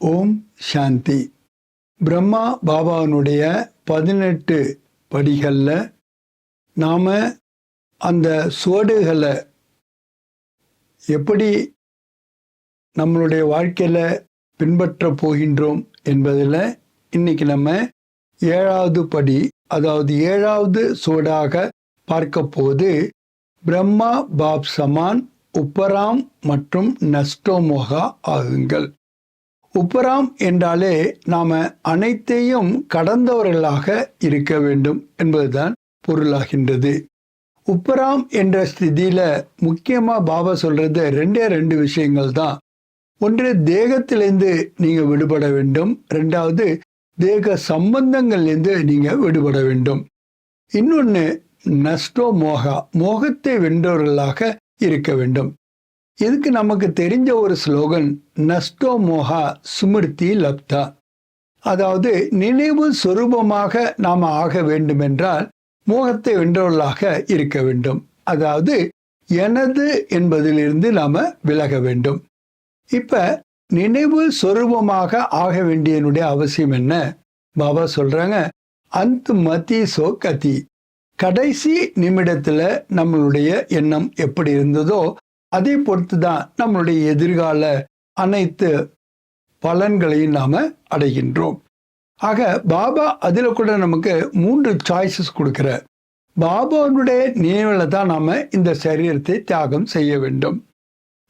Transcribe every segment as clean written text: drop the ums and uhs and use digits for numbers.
ஓம் சாந்தி. பிரம்மா பாபாவினுடைய 18 படிகளில் நாம் அந்த சுவடுகளை எப்படி நம்மளுடைய வாழ்க்கையில் பின்பற்ற போகின்றோம் என்பதில் இன்னைக்கு நம்ம 7வது படி, அதாவது 7வது சுவடாக பார்க்க போது பிரம்மா பாப் சமான் உப்பராம் மற்றும் நஷ்டோமோகா ஆகுங்கள். உப்பராம் என்றாலே நாம அனைத்தையும் கடந்தவர்களாக இருக்க வேண்டும் என்பதுதான் பொருளாகின்றது. உப்பராம் என்ற ஸ்திதியில முக்கியமா பாபா சொல்றது ரெண்டு விஷயங்கள் தான். ஒன்று, தேகத்திலிருந்து நீங்க விடுபட வேண்டும். ரெண்டாவது, தேக சம்பந்தங்கள்லேருந்து நீங்க விடுபட வேண்டும். இன்னொன்னு, நஷ்டோ மோகா, மோகத்தை வென்றவர்களாக இருக்க வேண்டும். இதுக்கு நமக்கு தெரிஞ்ச ஒரு ஸ்லோகன், நஷ்டோ மோகா சுமிருதி லப்தா. அதாவது நினைவு சொரூபமாக நாம் ஆக வேண்டுமென்றால் மோகத்தை வென்றவர்களாக இருக்க வேண்டும். அதாவது எனது என்பதிலிருந்து நாம விலக வேண்டும். இப்ப நினைவு சொரூபமாக ஆக வேண்டியனுடைய அவசியம் என்ன? பாபா சொல்றாங்க, அந்த மதி சோ கதி. கடைசி நிமிடத்துல நம்மளுடைய எண்ணம் எப்படி இருந்ததோ அதை பொறுத்து தான் நம்மளுடைய எதிர்கால அனைத்து பலன்களையும் நாம அடைகின்றோம். ஆக பாபா அதில் கூட நமக்கு 3 சாய்ஸஸ் கொடுக்கிறார். பாபாவுடைய நினைவில் தான் நாம இந்த சரீரத்தை தியாகம் செய்ய வேண்டும்.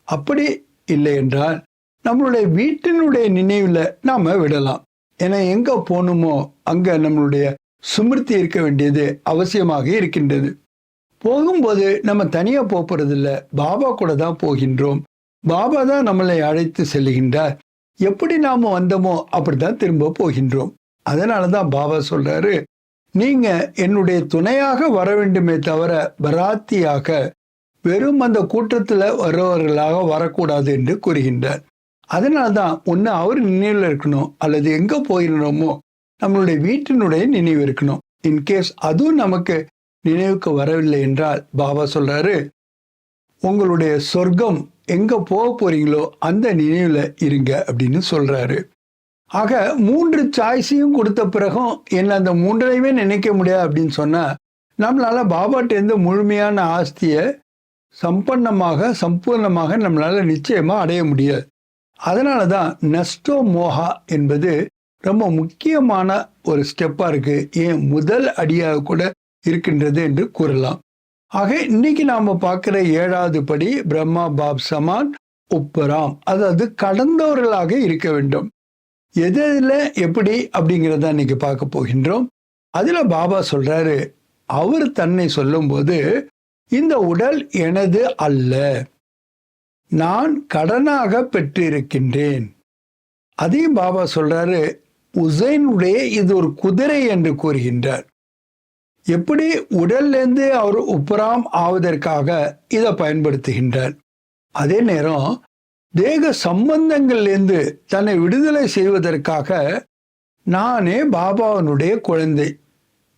அப்படி இல்லை என்றால் நம்மளுடைய வீட்டினுடைய நினைவில் நாம விடலாம். ஏன்னா எங்க போகணுமோ அங்க நம்மளுடைய சுமிருத்தி இருக்க வேண்டியது அவசியமாக இருக்கின்றது. போகும்போது நம்ம தனியா போறதில்ல, பாபா கூட தான் போகின்றோம். பாபா தான் நம்மளை அழைத்து செல்கின்றார். எப்படி நாம வந்தோமோ அப்படித்தான் திரும்ப போகின்றோம். அதனாலதான் பாபா சொல்றாரு, நீங்க என்னுடைய துணையாக வர வேண்டுமே தவிர பராத்தியாக வெறும் அந்த கூட்டத்துல வருபவர்களாக வரக்கூடாது என்று கூறுகின்றார். அதனால்தான் ஒன்னு அவர் நினைவில் இருக்கணும், அல்லது எங்க போயிருந்தோமோ நம்மளுடைய வீட்டினுடைய நினைவு இருக்கணும். இன்கேஸ் அதுவும் நமக்கு நினைவுக்கு வரவில்லை என்றால் பாபா சொல்றாரு, உங்களுடைய சொர்க்கம் எங்க போக போறீங்களோ அந்த நினைவுல இருங்க அப்படின்னு சொல்றாரு. ஆக 3 சாய்ஸையும் கொடுத்த பிறகும் என்ன அந்த 3ஐயுமே நினைக்க முடியாது அப்படின்னு சொன்னா நம்மளால பாபாட்டேருந்து முழுமையான ஆஸ்தியை சம்பூர்ணமாக நம்மளால நிச்சயமா அடைய முடியாது. அதனாலதான் நஷ்டோ மோகா என்பது ரொம்ப முக்கியமான ஒரு ஸ்டெப்பா இருக்கு. ஏன் முதல் அடியாக கூட இருக்கின்றது என்று கூறலாம். ஆக இன்னைக்கு நாம பார்க்கிற 7வது படி பிரம்மா பாப் சமான் உப்பராம், அதாவது கடந்தவர்களாக இருக்க வேண்டும். எதுல எப்படி அப்படிங்கிறத இன்னைக்கு பார்க்க போகின்றோம். அதுல பாபா சொல்றாரு, அவர் தன்னை சொல்லும் போது, இந்த உடல் எனது அல்ல, நான் கடனாக பெற்றிருக்கின்றேன். அதையும் பாபா சொல்றாரு, உசைனுடைய இது ஒரு குதிரை என்று கூறுகின்றார். எப்படி உடல்லேருந்து அவர் உப்பராம் ஆவதற்காக இதை பயன்படுத்துகின்றார். அதே நேரம் தேக சம்பந்தங்கள்லேருந்து தன்னை விடுதலை செய்வதற்காக நானே பாபாவனுடைய குழந்தை,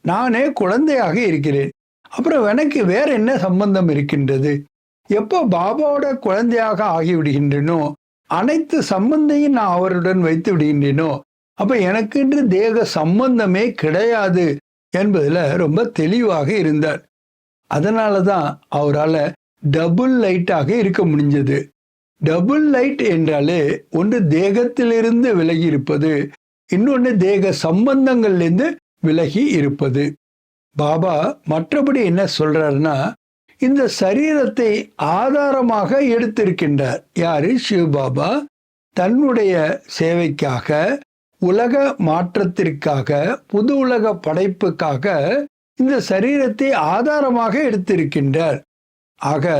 நானே குழந்தையாக இருக்கிறேன். அப்புறம் எனக்கு வேற என்ன சம்பந்தம் இருக்கின்றது? எப்போ பாபாவோட குழந்தையாக ஆகிவிடுகின்றனோ அனைத்து சம்பந்தையும் நான் அவருடன் வைத்து விடுகின்றேனோ அப்ப எனக்கென்று தேக சம்பந்தமே கிடையாது என்பதுல ரொம்ப தெளிவாக இருந்தார். அதனாலதான் அவரால் டபுள் லைட்டாக இருக்க முடிஞ்சது. டபுள் லைட் என்றாலே ஒன்று தேகத்திலிருந்து விலகி இருப்பது, இன்னொன்று தேக சம்பந்தங்கள்லேருந்து விலகி இருப்பது. பாபா மற்றபடி என்ன சொல்றாருன்னா, இந்த சரீரத்தை ஆதாரமாக எடுத்திருக்கின்றார். யாரு? சிவபாபா தன்னுடைய சேவைக்காக, உலக மாற்றத்திற்காக, புது உலக படைப்புக்காக இந்த சரீரத்தை ஆதாரமாக எடுத்திருக்கின்றார். ஆக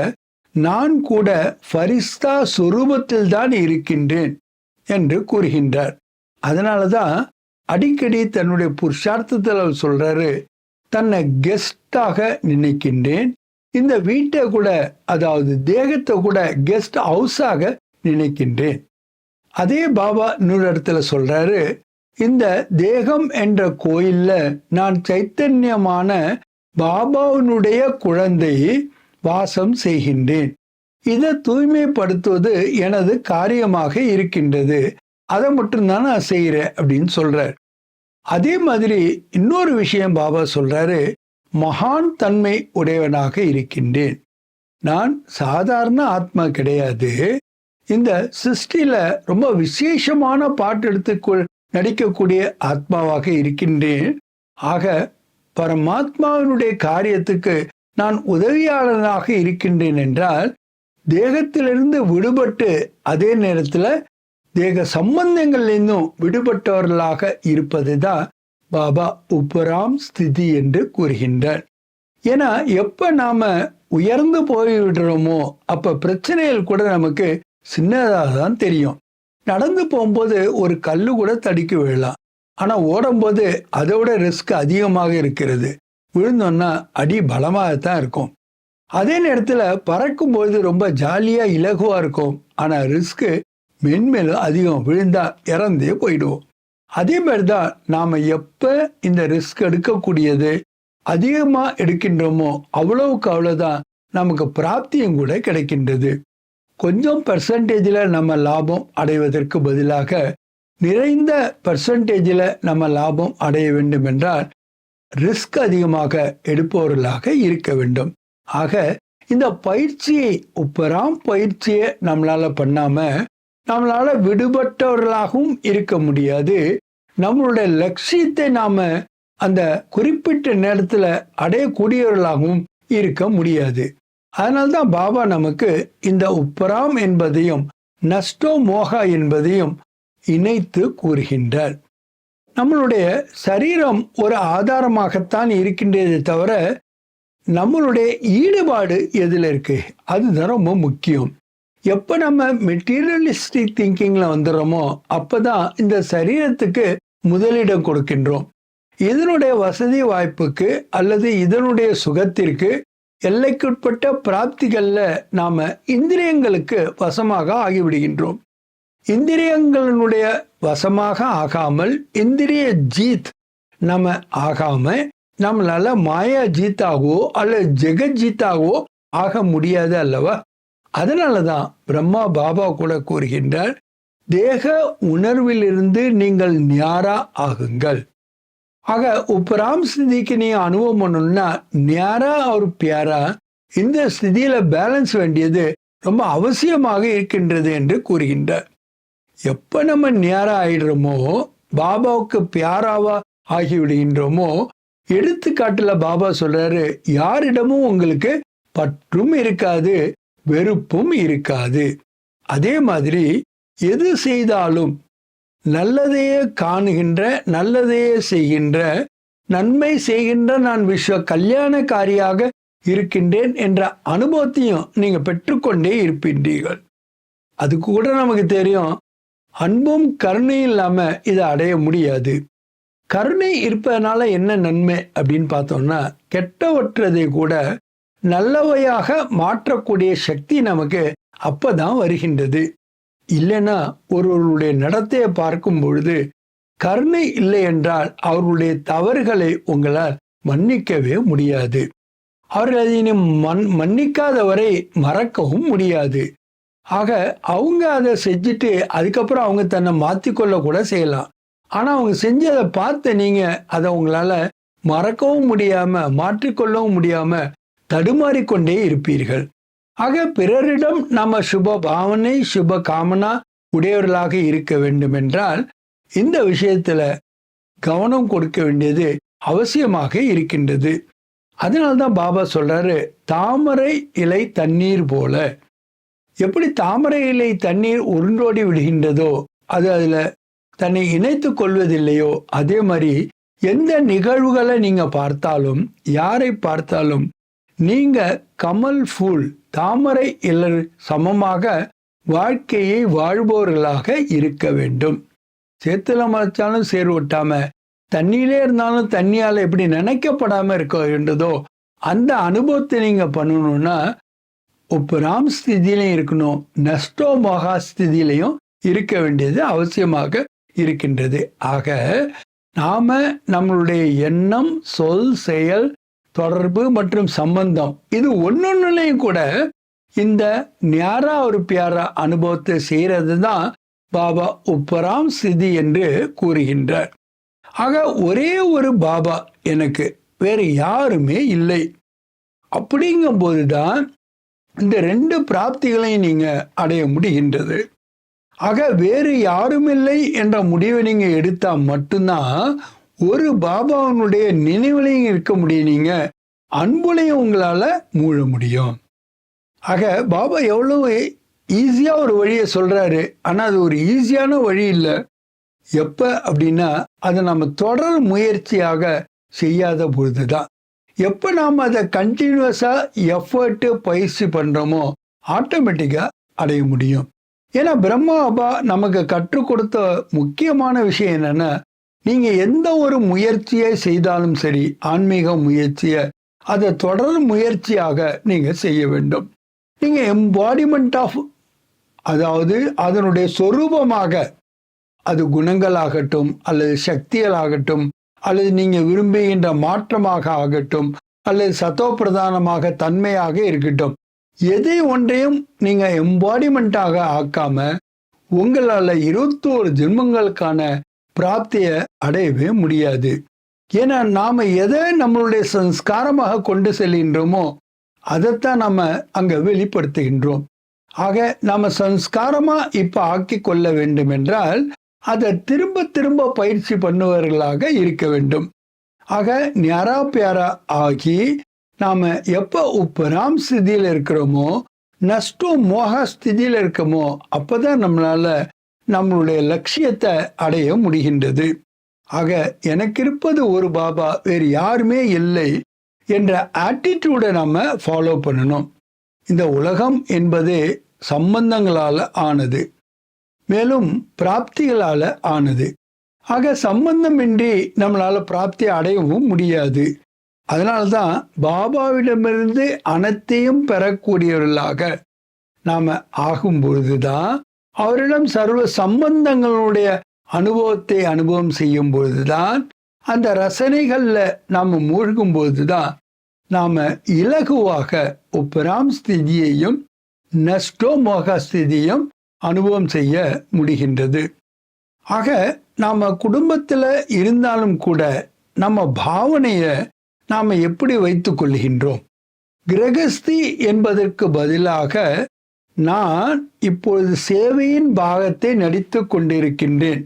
நான் கூட ஃபரிஸ்தா சுரூபத்தில் தான் இருக்கின்றேன் என்று கூறுகின்றார். அதனாலதான் அடிக்கடி தன்னுடைய புருஷார்த்தத்தில் அவர் சொல்றாரு, தன்னை கெஸ்டாக நினைக்கின்றேன். இந்த வீட்டை கூட, அதாவது தேகத்தை கூட கெஸ்ட் ஹவுஸாக நினைக்கின்றேன். அதே பாபா இன்னொரு இடத்துல சொல்றாரு, இந்த தேகம் என்ற கோயில்ல நான் சைத்தன்யமான பாபாவினுடைய குழந்தை வாசம் செய்கின்றேன். இதை தூய்மைப்படுத்துவது எனது காரியமாக இருக்கின்றது. அதை மட்டும்தான் நான் செய்கிறேன் அப்படின்னு சொல்றார். அதே மாதிரி இன்னொரு விஷயம் பாபா சொல்றாரு, மகான் தன்மை உடையவனாக இருக்கின்றேன். நான் சாதாரண ஆத்மா கிடையாது. இந்த சிருஷ்டியில ரொம்ப விசேஷமான பாட்டு எடுத்து நடிக்கக்கூடிய ஆத்மாவாக இருக்கின்றேன். ஆக பரமாத்மாவினுடைய காரியத்துக்கு நான் உதவியாளனாக இருக்கின்றேன் என்றால், தேகத்திலிருந்து விடுபட்டு அதே நேரத்தில் தேக சம்பந்தங்கள்லேருந்தும் விடுபட்டவர்களாக இருப்பது தான் பாபா உபராம் ஸ்திதி என்று கூறுகின்றார். ஏன்னா எப்ப நாம உயர்ந்து போய்விடுறோமோ அப்ப பிரச்சனைகள் கூட நமக்கு சின்னதாக தான் தெரியும். நடந்து போகும்போது ஒரு கல்லு கூட தடுக்கி விழலாம். ஆனா ஓடும்போது அதை விட ரிஸ்க் அதிகமாக இருக்கிறது. விழுந்தோம்னா அடி பலமாகத்தான் இருக்கும். அதே நேரத்தில் பறக்கும்போது ரொம்ப ஜாலியா இலகுவா இருக்கும். ஆனா ரிஸ்க் மென்மேலும் அதிகம், விழுந்தா இறந்தே போயிடுவோம். அதே மாதிரிதான் நாம எப்ப இந்த ரிஸ்க் எடுக்கக்கூடியது அதிகமா எடுக்கின்றோமோ அவ்வளவுக்கு அவ்வளவுதான் நமக்கு பிராப்தியும் கூட கிடைக்கின்றது. கொஞ்சம் பெர்சன்டேஜில் நம்ம லாபம் அடைவதற்கு பதிலாக நிறைந்த பெர்சன்டேஜில் நம்ம லாபம் அடைய வேண்டும் என்றால் ரிஸ்க் அதிகமாக எடுப்பவர்களாக இருக்க வேண்டும். ஆக இந்த பயிற்சியை உப்பராம் பயிற்சியை நம்மளால பண்ணாம நம்மளால விடுபட்டவர்களாகவும் இருக்க முடியாது. நம்மளுடைய லட்சியத்தை நாம அந்த குறிப்பிட்ட நேரத்தில் அடையக்கூடியவர்களாகவும் இருக்க முடியாது. அதனால்தான் பாபா நமக்கு இந்த உப்பராம் என்பதையும் நஷ்டோ மோகா என்பதையும் இணைத்து கூறுகின்றார். நம்மளுடைய சரீரம் ஒரு ஆதாரமாகத்தான் இருக்கின்றதே தவிர நம்மளுடைய ஈடுபாடு எதில் இருக்கு அதுதான் ரொம்ப முக்கியம். எப்போ நம்ம மெட்டீரியலிஸ்டிக் திங்கிங்ல வந்துடுறோமோ அப்பதான் இந்த சரீரத்துக்கு முதலிடம் கொடுக்கின்றோம். இதனுடைய வசதி வாய்ப்புக்கு அல்லது இதனுடைய சுகத்திற்கு எல்லைக்குட்பட்ட பிராப்திகள்ல நாம இந்திரியங்களுக்கு வசமாக ஆகிவிடுகின்றோம். இந்திரியங்களினுடைய வசமாக ஆகாமல் இந்திரிய ஜீத் நம்ம ஆகாம நம்மளால மாயா ஜீத்தாகவோ அல்லது ஜெகத் ஜீத்தாகவோ ஆக முடியாது அல்லவா? அதனாலதான் பிரம்மா பாபா கூட கூறுகின்றார், தேக உணர்விலிருந்து நீங்கள் ஞாரா ஆகுங்கள். ஆக உப்பராம் ஸ்திதிக்கு நீ அனுபவம் பண்ணணும்னா ஞாரா ஒரு பியாரா இந்த ஸ்திதியில பேலன்ஸ் வேண்டியது ரொம்ப அவசியமாக இருக்கின்றது என்று கூறுகின்றார். எப்ப நம்ம ஞாரா ஆயிடுறோமோ பாபாவுக்கு பியாராவா ஆகிவிடுகின்றோமோ, எடுத்துக்காட்டுல பாபா சொல்றாரு, யாரிடமும் உங்களுக்கு பற்றும் இருக்காது, வெறுப்பும் இருக்காது. அதே மாதிரி எது செய்தாலும் நல்லதையே காணுகின்ற, நல்லதையே செய்கின்ற, நன்மை செய்கின்ற நான் விஸ்வ கல்யாணக்காரியாக இருக்கின்றேன் என்ற அனுபவத்தையும் நீங்க பெற்றுக்கொண்டே இருக்கின்றீர்கள். அதுக்கு கூட நமக்கு தெரியும், அன்பும் கருணையும் இல்லாம இதை அடைய முடியாது. கருணை இருப்பதனால என்ன நன்மை அப்படின்னு பார்த்தோம்னா, கெட்டவற்றதை கூட நல்லவையாக மாற்றக்கூடிய சக்தி நமக்கு அப்பதான் வருகின்றது. இல்லைன்னா ஒருவருடைய நடத்தையை பார்க்கும் பொழுது கருணை இல்லை என்றால் அவர்களுடைய தவறுகளை உங்களால் மன்னிக்கவே முடியாது. அவர்கள் அதை மன்னிக்காதவரை மறக்கவும் முடியாது. ஆக அவங்க அதை செஞ்சுட்டு அதுக்கப்புறம் அவங்க தன்னை மாற்றிக்கொள்ள கூட செய்யலாம். ஆனா அவங்க செஞ்சதை பார்த்து நீங்க அதை உங்களால மறக்கவும் முடியாம மாற்றிக்கொள்ளவும் முடியாம தடுமாறிக்கொண்டே இருப்பீர்கள். ஆக பிறரிடம் நம்ம சுப பாவனை சுப காமனா உடையவர்களாக இருக்க வேண்டும் என்றால் இந்த விஷயத்துல கவனம் கொடுக்க வேண்டியது அவசியமாக இருக்கின்றது. அதனால்தான் பாபா சொல்றாரு, தாமரை இலை தண்ணீர் போல. எப்படி தாமரை இலை தண்ணீர் உருண்டோடி விடுகின்றதோ அது அதுல தன்னை இணைத்து கொள்வதில்லையோ, அதே மாதிரி எந்த நிகழ்வுகளை நீங்க பார்த்தாலும் யாரை பார்த்தாலும் நீங்க கமல் ஃபூல் தாமரை இலர் சமமாக வாழ்க்கையை வாழ்பவர்களாக இருக்க வேண்டும். சேத்துல மறைச்சாலும் சேர் ஒட்டாம, தண்ணியிலே இருந்தாலும் தண்ணியால எப்படி நினைக்கப்படாம இருக்க வேண்டதோ அந்த அனுபவத்தை நீங்க பண்ணணும்னா உப்பராம் ஸ்திதியிலையும் இருக்கணும், நஷ்டோ மகா ஸ்திதியிலையும் இருக்க வேண்டியது அவசியமாக இருக்கின்றது. ஆக நாம நம்மளுடைய எண்ணம், சொல், செயல், தொடர்பு மற்றும் சம்பந்தம் இது ஒன்னொன்னுலையும் கூட இந்த ஞாரா ஒரு பியாரா அனுபவத்தை செய்யறது தான் பாபா உப்பராம் ஸ்திதி என்று கூறுகின்றார். ஆக ஒரே ஒரு பாபா எனக்கு, வேறு யாருமே இல்லை. அப்படிங்கும்போதுதான் இந்த 2 பிராப்திகளையும் நீங்க அடைய முடிகின்றது. ஆக வேறு யாரும் இல்லை என்ற முடிவை நீங்க எடுத்தா மட்டும்தான் ஒரு பாபாவினுடைய நினைவிலையும் இருக்க முடியும், நீங்க அன்புலையும் உங்களால மூழ முடியும். ஆக பாபா எவ்வளவு ஈஸியா ஒரு வழியை சொல்றாரு, ஆனா அது ஒரு ஈஸியான வழி இல்லை. எப்ப அப்படின்னா அதை நம்ம தொடர் முயற்சியாக செய்யாத பொழுதுதான். எப்ப நாம் அதை கண்டினியூஸா எஃபர்ட் பயிற்சி பண்றோமோ ஆட்டோமேட்டிக்கா அடைய முடியும். ஏன்னா பிரம்மா பாபா நமக்கு கற்றுக் கொடுத்த முக்கியமான விஷயம் என்னன்னா, நீங்க எந்த ஒரு முயற்சியை செய்தாலும் சரி, ஆன்மீக முயற்சியை அதை தொடர் முயற்சியாக நீங்க செய்ய வேண்டும். நீங்க எம்பாடிமெண்ட் ஆஃப், அதாவது அதனுடைய சொரூபமாக, அது குணங்களாகட்டும் அல்லது சக்திகளாகட்டும் அல்லது நீங்க விரும்புகின்ற மாற்றமாக ஆகட்டும் அல்லது சத்தோ பிரதானமாக தன்மையாக இருக்கட்டும், எதை ஒன்றையும் நீங்க எம்பாடிமெண்ட்டாக ஆக்காம உங்களால 21 ஜென்மங்களுக்கான பிராப்தியை அடையவே முடியாது. ஏன்னா நாம எதை நம்மளுடைய சம்ஸ்காரமாக கொண்டு செல்கின்றோமோ அதைத்தான் நம்ம அங்க வெளிப்படுத்துகின்றோம். ஆக நாம சம்ஸ்காரமா இப்ப ஆக்கி கொள்ள வேண்டும் என்றால் அதை திரும்ப திரும்ப பயிற்சி பண்ணுவவர்களாக இருக்க வேண்டும். ஆக ஞாரா பியாரா ஆகி நாம எப்ப உப்பராம் ஸ்திதியில் இருக்கிறோமோ, நஷ்டோ மோக ஸ்திதியில் இருக்கமோ, அப்பதான் நம்மளால நம்மளுடைய லட்சியத்தை அடைய முடிகின்றது. ஆக எனக்கு இருப்பது ஒரு பாபா, வேறு யாருமே இல்லை என்ற ஆட்டிடியூடை நம்ம ஃபாலோ பண்ணணும். இந்த உலகம் என்பது சம்பந்தங்களால ஆனது, மேலும் பிராப்திகளால ஆனது. ஆக சம்பந்தமின்றி நம்மளால பிராப்தி அடையவும் முடியாது. அதனால்தான் பாபாவிடமிருந்து அனைத்தையும் பெறக்கூடியவர்களாக நாம ஆகும் பொழுதுதான், அவரிடம் சர்வ சம்பந்தங்களுடைய அனுபவத்தை அனுபவம் செய்யும் பொழுதுதான், அந்த ரசனைகள்ல நாம மூழ்கும் பொழுதுதான் நாம இலகுவாக உப்பராம் ஸ்திதியையும் நஷ்டோ மோக ஸ்திதியும் அனுபவம் செய்ய முடிகின்றது. ஆக நாம குடும்பத்துல இருந்தாலும் கூட நம்ம பாவனைய நாம எப்படி வைத்துக் கொள்கின்றோம்? கிரகஸ்தி என்பதற்கு பதிலாக நான் இப்பொழுது சேவையின் பாகத்தை நடித்து கொண்டிருக்கின்றேன்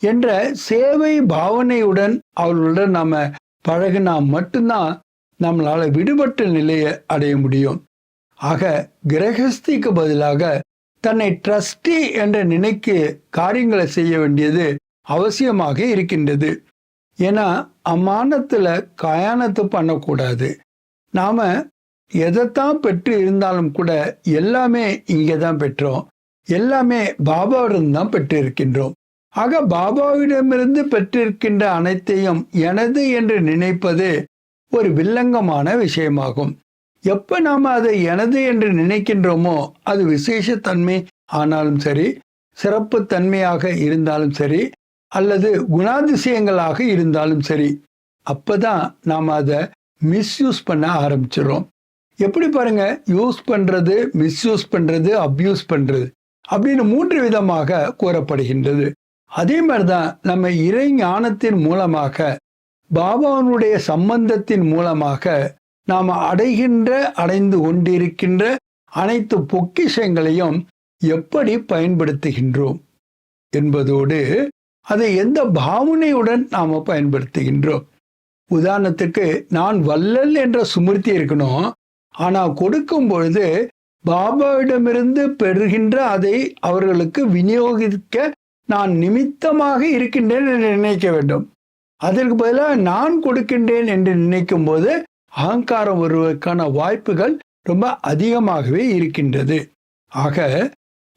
என்ற சேவை பாவனையுடன் அவர்களுடன் நாம பழகினா மட்டும்தான் நம்மளால விடுபட்ட நிலையை அடைய முடியும். ஆக கிரகஸ்திக்கு பதிலாக தன்னை ட்ரஸ்டி என்ற நினைக்கு காரியங்களை செய்ய வேண்டியது அவசியமாக இருக்கின்றது. ஏன்னா அம்மானத்துல கயானத்தை பண்ணக்கூடாது. நாம எதைத்தான் பெற்று இருந்தாலும் கூட எல்லாமே இங்கே தான் பெற்றோம், எல்லாமே பாபாவிடம் தான் பெற்று இருக்கின்றோம். ஆக பாபாவிடமிருந்து பெற்றிருக்கின்ற அனைத்தையும் எனது என்று நினைப்பது ஒரு வில்லங்கமான விஷயமாகும். எப்ப நாம அதை எனது என்று நினைக்கின்றோமோ அது விசேஷத்தன்மை ஆனாலும் சரி, சிறப்பு தன்மையாக இருந்தாலும் சரி, அல்லது குணாதிசயங்களாக இருந்தாலும் சரி, அப்பதான் நாம அதை மிஸ்யூஸ் பண்ண ஆரம்பிச்சிடும். எப்படி பாருங்க, யூஸ் பண்றது, மிஸ்யூஸ் பண்றது, அப்யூஸ் பண்றது அப்படின்னு 3 விதமாக கூறப்படுகின்றது. அதே மாதிரிதான் நம்ம இறை ஞானத்தின் மூலமாக, பாபாவனுடைய சம்பந்தத்தின் மூலமாக நாம அடைந்து கொண்டிருக்கின்ற அனைத்து பொக்கிஷங்களையும் எப்படி பயன்படுத்துகின்றோம் என்பதோடு அதை எந்த பாவனையுடன் நாம பயன்படுத்துகின்றோம். உதாரணத்துக்கு, நான் வள்ளல் என்ற சுமிருத்தி இருக்கணும், ஆனா கொடுக்கும் பொழுது பாபாவிடமிருந்து பெறுகின்ற அதை அவர்களுக்கு விநியோகிக்க நான் நிமித்தமாக இருக்கின்றேன் என்று நினைக்க வேண்டும். அதற்கு பதிலாக நான் கொடுக்கின்றேன் என்று நினைக்கும் போது அகங்காரம் வருவதற்கான வாய்ப்புகள் ரொம்ப அதிகமாகவே இருக்கின்றது. ஆக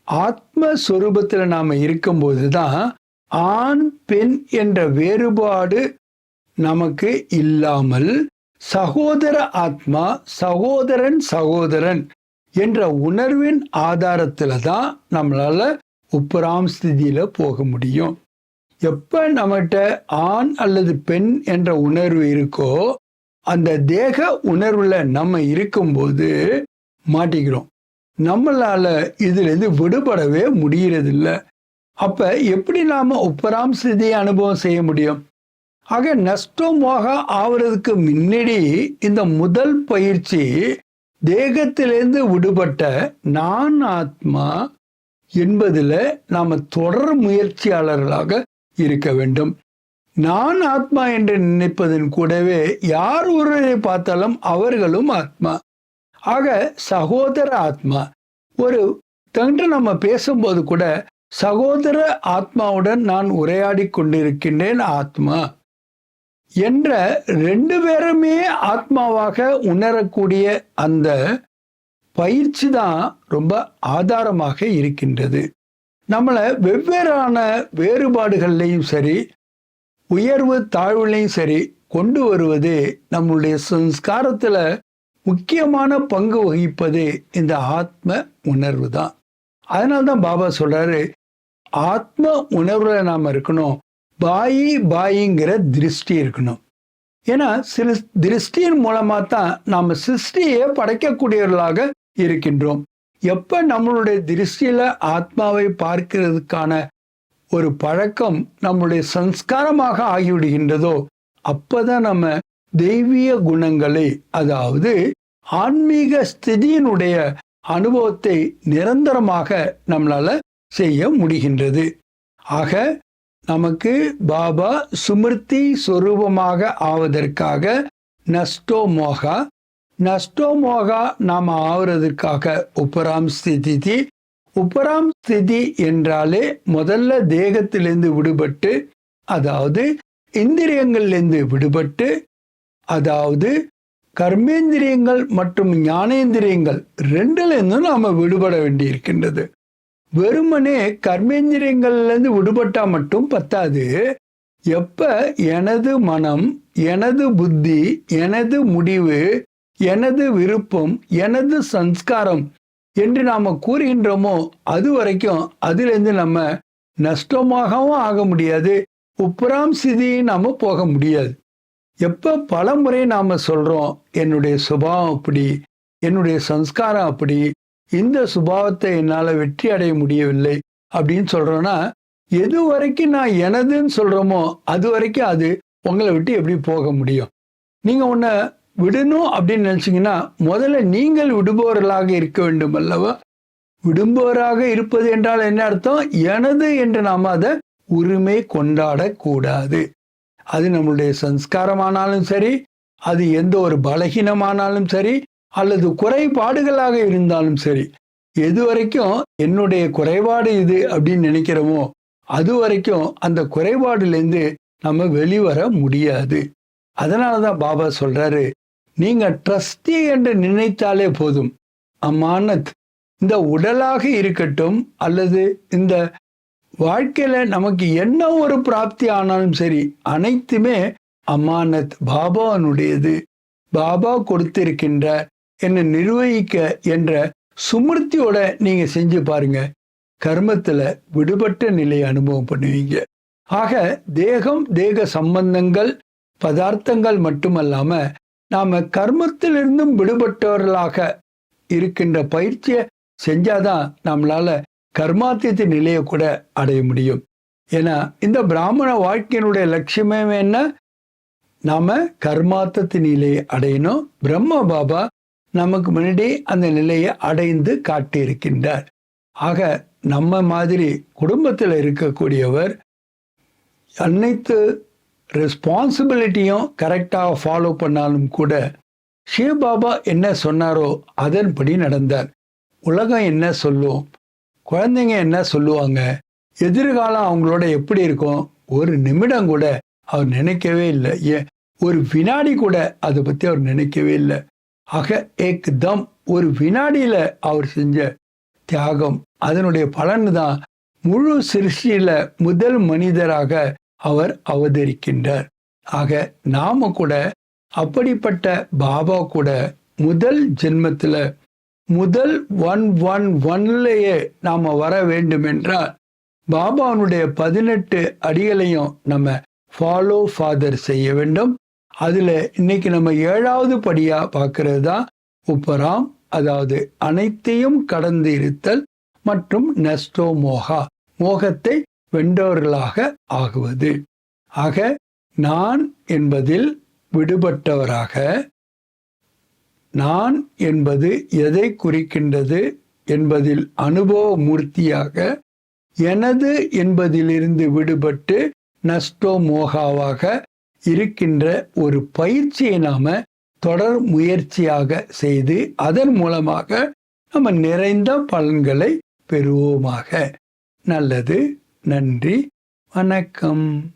ஆத்மஸ்வரூபத்தில் நாம இருக்கும்போதுதான் ஆண் பெண் என்ற வேறுபாடு நமக்கு இல்லாமல் சகோதர ஆத்மா, சகோதரன் என்ற உணர்வின் ஆதாரத்துல தான் நம்மளால உப்பராம் ஸ்திதியில போக முடியும். எப்ப நம்மகிட்ட ஆண் அல்லது பெண் என்ற உணர்வு இருக்கோ, அந்த தேக உணர்வுல நம்ம இருக்கும்போது மாட்டிக்கிறோம். நம்மளால இதுல இருந்து விடுபடவே முடியறதில்லை. அப்ப எப்படி நாம உப்பராம் ஸ்திதியை அனுபவம் செய்ய முடியும்? ஆக நஷ்டமாக ஆவறதுக்கு முன்னாடி இந்த முதல் பயிற்சி தேகத்திலிருந்து விடுபட்ட நான் ஆத்மா என்பதில் நாம தொடர் முயற்சியாளர்களாக இருக்க வேண்டும். நான் ஆத்மா என்று நினைப்பதன் கூடவே யார் ஒருவரை பார்த்தாலும் அவர்களும் ஆத்மா. ஆக சகோதர ஆத்மா. ஒரு தங்கிட்ட நம்ம பேசும்போது கூட சகோதர ஆத்மாவுடன் நான் உரையாடி கொண்டிருக்கின்றேன் ஆத்மா என்ற ரெண்டு பேருமே ஆத்மாவாக உணரக்கூடிய அந்த பயிற்சி தான் ரொம்ப ஆதாரமாக இருக்கின்றது. நம்மளை வெவ்வேறான வேறுபாடுகள்லையும் சரி, உயர்வு தாழ்வுலையும் சரி கொண்டு வருவது நம்முடைய சம்ஸ்காரத்தில் முக்கியமான பங்கு வகிப்பது இந்த ஆத்ம உணர்வு தான். அதனால்தான் பாபா சொல்றாரு, ஆத்ம உணர்வுல நாம இருக்கணும், பாயிங்கிற திருஷ்டி இருக்கணும். ஏன்னா சில திருஷ்டியின் மூலமா தான் நாம சிருஷ்டியை படைக்கக்கூடியவர்களாக இருக்கின்றோம். எப்ப நம்மளுடைய திருஷ்டியில ஆத்மாவை பார்க்கிறதுக்கான ஒரு பழக்கம் நம்முடைய சம்ஸ்காரமாக ஆகிவிடுகின்றதோ அப்பதான் நம்ம தெய்வீக குணங்களை, அதாவது ஆன்மீக ஸ்திதியினுடைய அனுபவத்தை நிரந்தரமாக நம்மளால செய்ய முடிகின்றது. ஆக நமக்கு பாபா சுமிருத்தி சொரூபமாக ஆவதற்காக நஷ்டோமோகா நாம் ஆவறதுக்காக உப்பராம் ஸ்திதி. உப்பராம் ஸ்திதி என்றாலே முதல்ல தேகத்திலிருந்து விடுபட்டு, அதாவது இந்திரியங்களிலிருந்து விடுபட்டு, அதாவது கர்மேந்திரியங்கள் மற்றும் ஞானேந்திரியங்கள் ரெண்டுலேருந்தும் நாம விடுபட வேண்டி இருக்கின்றது. வெறுமனே கர்மேந்திரியங்கள்லேருந்து விடுபட்டா மட்டும் பத்தாது. எப்ப எனது மனம், எனது புத்தி, எனது முடிவு, எனது விருப்பம், எனது சம்ஸ்காரம் என்று நாம கூறுகின்றோமோ அது வரைக்கும் அதிலிருந்து நம்ம நஷ்டமாகவும் ஆக முடியாது, உப்பராம் ஸ்திதியும் நாம போக முடியாது. எப்ப பல முறை நாம சொல்றோம் என்னுடைய சுபாவம் அப்படி, என்னுடைய சம்ஸ்காரம் அப்படி, இந்த சுபாவத்தை என்னால வெற்றி அடைய முடியவில்லை அப்படின்னு சொல்றோம்னா, எது வரைக்கும் நான் எனதுன்னு சொல்றோமோ அது வரைக்கும் அது உங்களை விட்டு எப்படி போக முடியும்? நீங்க உன்னை விடணும் அப்படின்னு நினைச்சீங்கன்னா முதல்ல நீங்கள் விடுபவர்களாக இருக்க வேண்டும் அல்லவா? விடுபவராக இருப்பது என்றால் என்ன அர்த்தம்? எனது என்று நாம அதை உரிமை கொண்டாடக்கூடாது. அது நம்மளுடைய சம்ஸ்காரமானாலும் சரி, அது எந்த ஒரு பலகீனமானாலும் சரி, அல்லது குறைபாடுகளாக இருந்தாலும் சரி, எது வரைக்கும் என்னுடைய குறைபாடு இது அப்படின்னு நினைக்கிறோமோ அது வரைக்கும் அந்த குறைபாடுலேருந்து நம்ம வெளிவர முடியாது. அதனாலதான் பாபா சொல்றாரு, நீங்க ட்ரஸ்டி என்று நினைத்தாலே போதும். அமானத், இந்த உடலாக இருக்கட்டும் அல்லது இந்த வாழ்க்கையில நமக்கு என்ன ஒரு பிராப்தி ஆனாலும் சரி, அனைத்துமே அமானத், பாபானுடையது, பாபா கொடுத்திருக்கின்ற என்னை நிர்வகிக்க என்ற சுமிருத்தியோட நீங்க செஞ்சு பாருங்க. கர்மத்துல விடுபட்ட நிலையை அனுபவம் பண்ணுவீங்க. ஆக தேகம், தேக சம்பந்தங்கள், பதார்த்தங்கள் மட்டுமல்லாம நாம கர்மத்திலிருந்தும் விடுபட்டவர்களாக இருக்கின்ற பயிற்சியை செஞ்சாதான் நம்மளால கர்மாத்தியத்தின் நிலையை கூட அடைய முடியும். ஏன்னா இந்த பிராமண வாழ்க்கையினுடைய லட்சியமே என்ன? நாம கர்மாத்தத்தின் நிலையை அடையணும். பிரம்ம பாபா நமக்கு முன்னாடி அந்த நிலையை அடைந்து காட்டி இருக்கின்றார். ஆக நம்ம மாதிரி குடும்பத்தில் இருக்கக்கூடியவர் அனைத்து ரெஸ்பான்சிபிலிட்டியும் கரெக்டாக ஃபாலோ பண்ணாலும் கூட சிவபாபா என்ன சொன்னாரோ அதன்படி நடந்தார். உலகம் என்ன சொல்லும், குழந்தைங்க என்ன சொல்லுவாங்க, எதிர்காலம் அவங்களோட எப்படி இருக்கும், ஒரு நிமிடம் கூட அவர் நினைக்கவே இல்லை. ஏன் ஒரு வினாடி கூட அதை பற்றி அவர் நினைக்கவே இல்லை. ஆக ஏக்தம் ஒரு வினாடியில் அவர் செஞ்ச தியாகம், அதனுடைய பலன் தான் முழு சிருஷ்டியில முதல் மனிதராக அவர் அவதரிக்கின்றார். ஆக நாம கூட அப்படிப்பட்ட பாபா கூட முதல் ஜென்மத்தில் முதல் 111லேயே நாம வர வேண்டும் என்றால் பாபாவுடைய 18 அடிகளையும் நம்ம ஃபாலோ ஃபாதர் செய்ய வேண்டும். அதுல இன்னைக்கு நம்ம 7வது படியா பார்க்கறது தான் உப்பராம், அதாவது அனைத்தையும் கடந்து இருத்தல் மற்றும் நஷ்டோமோகா. மோகத்தை வென்றவர்களாக ஆகுவது. ஆக நான் என்பதில் விடுபட்டவராக, நான் என்பது எதை குறிக்கின்றது என்பதில் அனுபவ மூர்த்தியாக, எனது என்பதிலிருந்து விடுபட்டு நஷ்டோ மோகாவாக இருக்கின்ற ஒரு பயிற்சியை நாம தொடர் முயற்சியாக செய்து அதன் மூலமாக நம்ம நிறைந்த பலன்களை பெறுவோமாக. நல்லது. நன்றி. வணக்கம்.